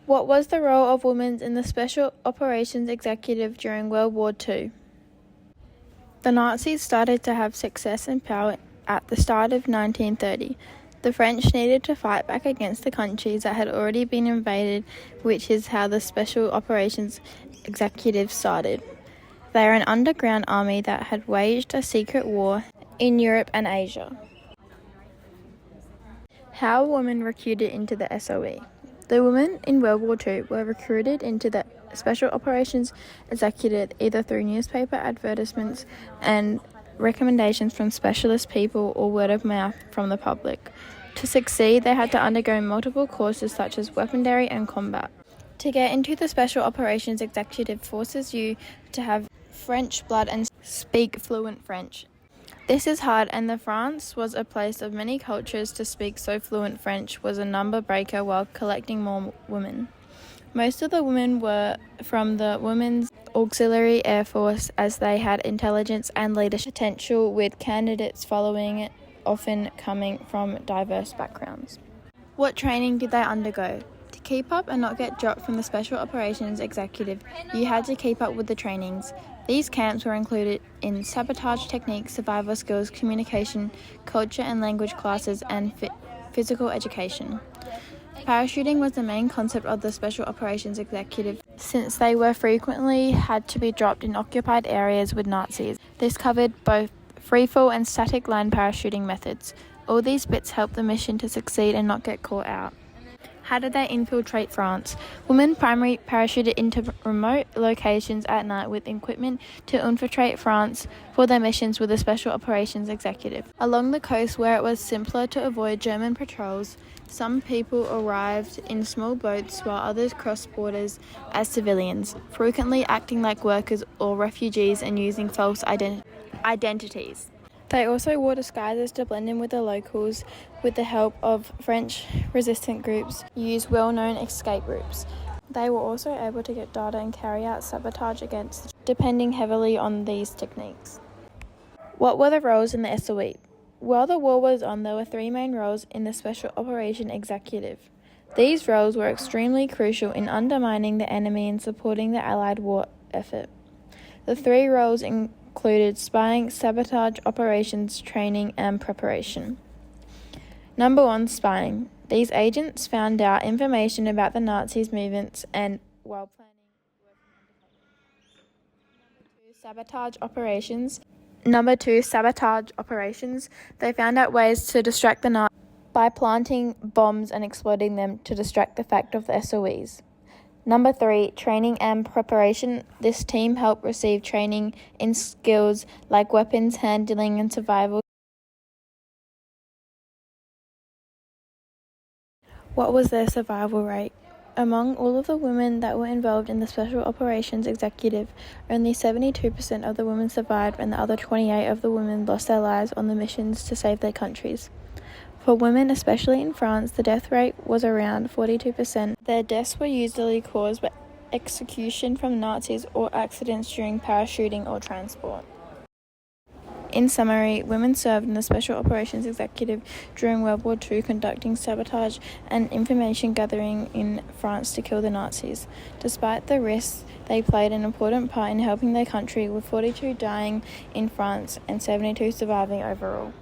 What was the role of women in the Special Operations Executive during World War II? The Nazis started to have success and power at the start of 1930. The French needed to fight back against the countries that had already been invaded, which is how the Special Operations Executive started. They are an underground army that had waged a secret war in Europe and Asia. How were women recruited into the SOE? The women in World War II were recruited into the Special Operations Executive either through newspaper advertisements and recommendations from specialist people or word of mouth from the public. To succeed, they had to undergo multiple courses such as weaponry and combat. To get into the Special Operations Executive forces you to have French blood and speak fluent French. This is hard, and the France was a place of many cultures. To speak so fluent French was a number breaker while collecting more women. Most of the women were from the Women's Auxiliary Air Force, as they had intelligence and leadership potential, with candidates following it often coming from diverse backgrounds. What training did they undergo? To keep up and not get dropped from the Special Operations Executive, you had to keep up with the trainings. These camps were included in sabotage techniques, survival skills, communication, culture and language classes, and physical education. Parachuting was the main concept of the Special Operations Executive, since they were frequently had to be dropped in occupied areas with Nazis. This covered both freefall and static line parachuting methods. All these bits helped the mission to succeed and not get caught out. How did they infiltrate France? Women primarily parachuted into remote locations at night with equipment to infiltrate France for their missions with the Special Operations Executive. Along the coast, where it was simpler to avoid German patrols, some people arrived in small boats while others crossed borders as civilians, frequently acting like workers or refugees and using false identities. They also wore disguises to blend in with the locals. With the help of French resistant groups, used well-known escape routes. They were also able to get data and carry out sabotage against, depending heavily on these techniques. What were the roles in the SOE? While the war was on, there were three main roles in the Special Operation Executive. These roles were extremely crucial in undermining the enemy and supporting the Allied war effort. The three roles included spying, sabotage, operations, training, and preparation. Number 1, spying. These agents found out information about the Nazis' movements and, while planning, Number 2, sabotage operations. They found out ways to distract the Nazis by planting bombs and exploding them to distract the fact of the SOEs. Number 3, training and preparation. This team helped receive training in skills like weapons handling and survival. What was their survival rate? Among all of the women that were involved in the Special Operations Executive, only 72% of the women survived, and the other 28% of the women lost their lives on the missions to save their countries. For women, especially in France, the death rate was around 42%. Their deaths were usually caused by execution from Nazis or accidents during parachuting or transport. In summary, women served in the Special Operations Executive during World War II, conducting sabotage and information gathering in France to kill the Nazis. Despite the risks, they played an important part in helping their country, with 42 dying in France and 72 surviving overall.